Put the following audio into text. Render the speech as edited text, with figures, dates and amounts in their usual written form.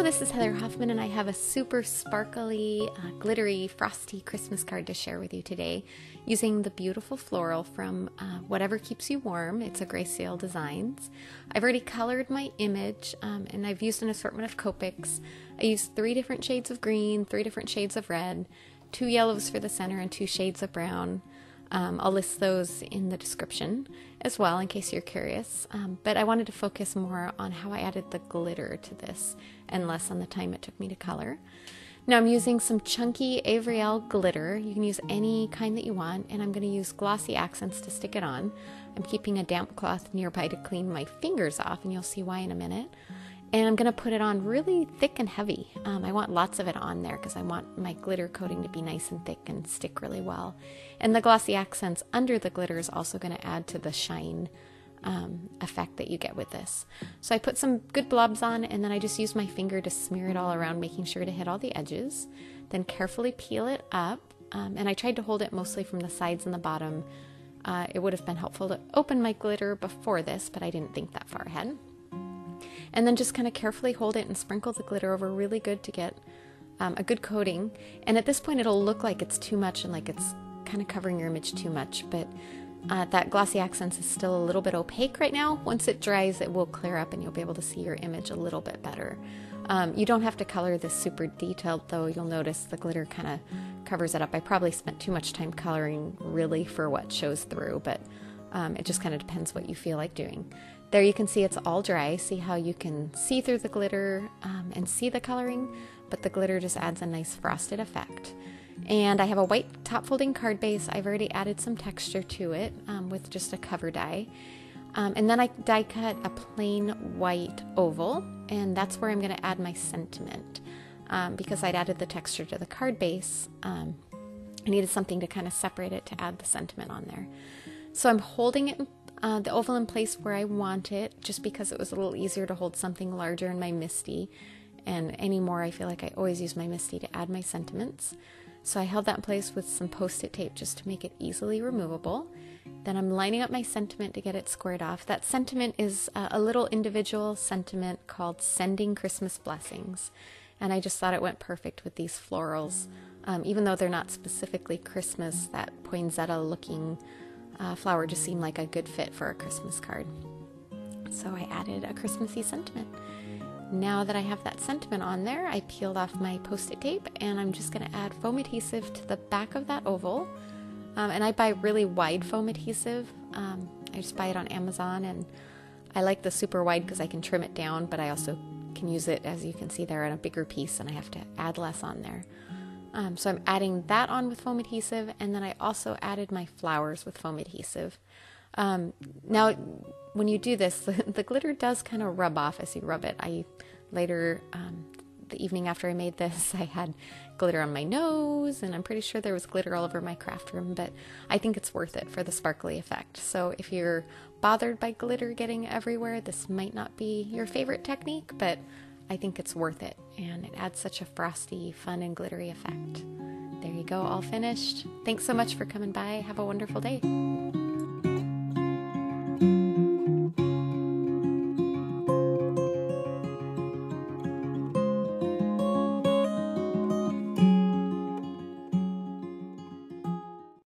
this is Heather Hoffman, and I have a super sparkly, glittery, frosty Christmas card to share with you today using the beautiful floral from Whatever Keeps You Warm. It's a Grayscale Designs. I've already colored my image, and I've used an assortment of Copics. I used 3 different shades of green, 3 different shades of red, 2 yellows for the center, and 2 shades of brown. I'll list those in the description as well in case you're curious, but I wanted to focus more on how I added the glitter to this and less on the time it took me to color. Now I'm using some chunky Avriel glitter. You can use any kind that you want, and I'm going to use glossy accents to stick it on. I'm keeping a damp cloth nearby to clean my fingers off, and you'll see why in a minute. And I'm going to put it on really thick and heavy. I want lots of it on there because I want my glitter coating to be nice and thick and stick really well. And the glossy accents under the glitter is also going to add to the shine effect that you get with this. So I put some good blobs on, and then I just use my finger to smear it all around, making sure to hit all the edges. Then carefully peel it up, and I tried to hold it mostly from the sides and the bottom. It would have been helpful to open my glitter before this, but I didn't think that far ahead. And then just kind of carefully hold it and sprinkle the glitter over really good to get a good coating. And at this point it'll look like it's too much and like it's kind of covering your image too much, but that glossy accents is still a little bit opaque right now. Once it dries, it will clear up and you'll be able to see your image a little bit better. You don't have to color this super detailed though. You'll notice the glitter kind of covers it up. I probably spent too much time coloring really for what shows through, but it just kind of depends what you feel like doing. There you can see it's all dry. See how you can see through the glitter and see the coloring, but the glitter just adds a nice frosted effect. And I have a white top folding card base. I've already added some texture to it with just a cover die. And then I die cut a plain white oval, and that's where I'm going to add my sentiment. Because I'd added the texture to the card base, I needed something to kind of separate it to add the sentiment on there. So I'm holding it the oval in place where I want it, just because it was a little easier to hold something larger in my MISTI, and anymore I feel like I always use my MISTI to add my sentiments. So I held that in place with some post-it tape just to make it easily removable. Then I'm lining up my sentiment to get it squared off. That sentiment is a little individual sentiment called Sending Christmas Blessings, and I just thought it went perfect with these florals. Even though they're not specifically Christmas, that poinsettia looking flower just seemed like a good fit for a Christmas card. So I added a Christmassy sentiment. Now that I have that sentiment on there, I peeled off my post-it tape, and I'm just going to add foam adhesive to the back of that oval. And I buy really wide foam adhesive. I just buy it on Amazon, and I like the super wide because I can trim it down, but I also can use it, as you can see there, in a bigger piece, and I have to add less on there. So I'm adding that on with foam adhesive, and then I also added my flowers with foam adhesive. Now, when you do this, the glitter does kind of rub off as you rub it. Later, the evening after I made this, I had glitter on my nose, and I'm pretty sure there was glitter all over my craft room, but I think it's worth it for the sparkly effect. So if you're bothered by glitter getting everywhere, this might not be your favorite technique, but I think it's worth it, and it adds such a frosty, fun, and glittery effect. There you go, all finished. Thanks so much for coming by. Have a wonderful day.